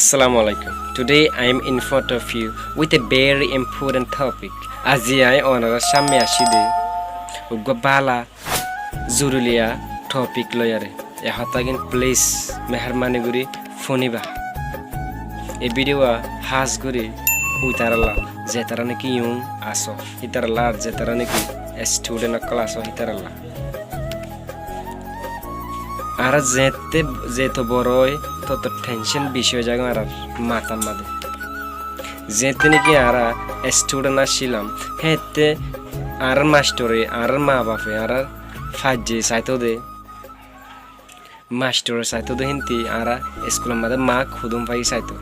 Assalamualaikum. Today I am in front of you with a very important topic. Aji I onara samme ashide ugwa bala zurulia topic loyare. E hatagin please mehermani guri foniba. E video has guri utarala jetarane ki yung aso hitarala jetarane ki student class hitarala. Ara যেতে বড়ই তত tension বিষয় জায়গা আর মাথার মধ্যে যেতে নাকি আরা student আসছিলাম হেতে আর মাস্টরে আর মা বাপে আর ফাজে সাইতো দে মাস্টরে সাইতো দে হিন্তি আরা স্কুলের মধ্যে মা খুদুম পাই সাইতো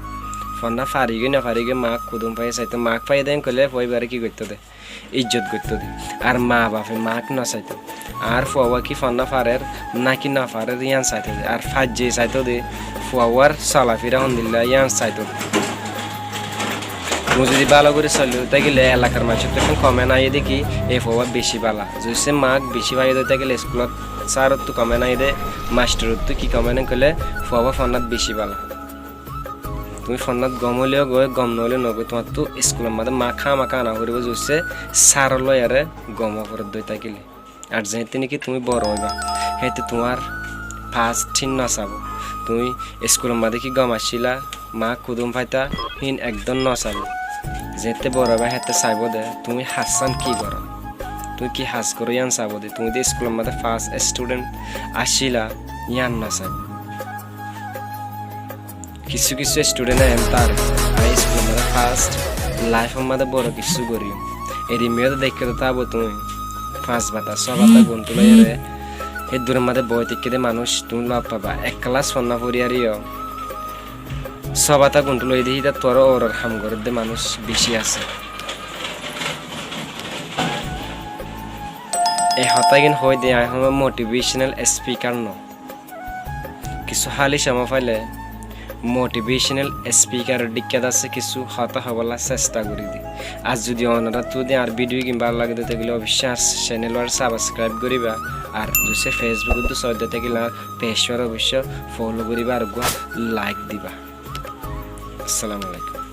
ফন্না ফারিগে না ফারিগে মা খুদুম পাই সাইতো মা পাই দেন কলে পরিবারে কি করতে দে ইজ্জত করতে দে আর মা বাপে মাক না সাইতো আর ফুয়া কি ফন্না ফারের নাকি না ফারের ইয়ান সাইতো দে আর ফাজে সাইতো দে ফুয়ার সালাফিরা হন্দিল্লা ইয়ান সাইতো মু যদি ভালো করে চলো তাই গেলে এলাকার মানুষের তখন কমে নাই দেখি এই ফুয়া বেশি ভালা যদি মাক বেশি ভাই দিতে গেলে স্কুলত স্যারত তো কমে নাই দে মাস্টারত তো কি কমে না কলে ফুয়া ফন্নাত বেশি ভালা তুমি ফন্নাত গম হলেও গয় গম নহলেও নগৈ তোমার তো স্কুলের মধ্যে মাখা আনা করিব জুসে সার লয়ারে গম করে দই থাকিলে আর যেতে নাকি তুমি বড় হইবা হেতে তোমার ফার্স্ট ঠিক না চাব তুমি স্কুলের মধ্যে কি গম আসছিলা মা কুদুম পাইতা হিন একদম ন চাব যেতে বড় হইবা হেতে চাইব দে তুমি হাসান কি করো তুই কি হাস করো ইয়ান চাব দে তুমি যে স্কুলের মধ্যে ফার্স্ট স্টুডেন্ট আসছিলা ইয়ান না চাব কিছু কিছু স্টুডেন্ট তার স্কুলের মধ্যে ফার্স্ট লাইফের মধ্যে বড় কিছু করি এরি মেয়েও দেখে তো তাবো তুমি 5 বাতা 6 বাতা গুণ তুলে এই দূরের মধ্যে বই থেকে দে মানুষ তুমি লাভ পাবা এক ক্লাস ফন্না পড়িয়ারিও 6 বাতা গুণ তুলে দিই তা তোর ওর হাম করে দে মানুষ বেশি আছে এই হতাগিন হই দে আই হম মোটিভেশনাল স্পিকার ন কিছু হালি সময় পাইলে মোটিভেশনাল স্পিকার ডিক্কাত আছে কিছু হতা হবলা চেষ্টা করি দি আজ যদি অনারা তো দে আর ভিডিও কি ভালো লাগে দিতে গেলে অবশ্যই চ্যানেল আর সাবস্ক্রাইব করিবা আর যদি ফেসবুক তো সদ দিতে গেলে পেজর অবশ্যই ফলো করিবা আর লাইক দিবা আসসালামু আলাইকুম।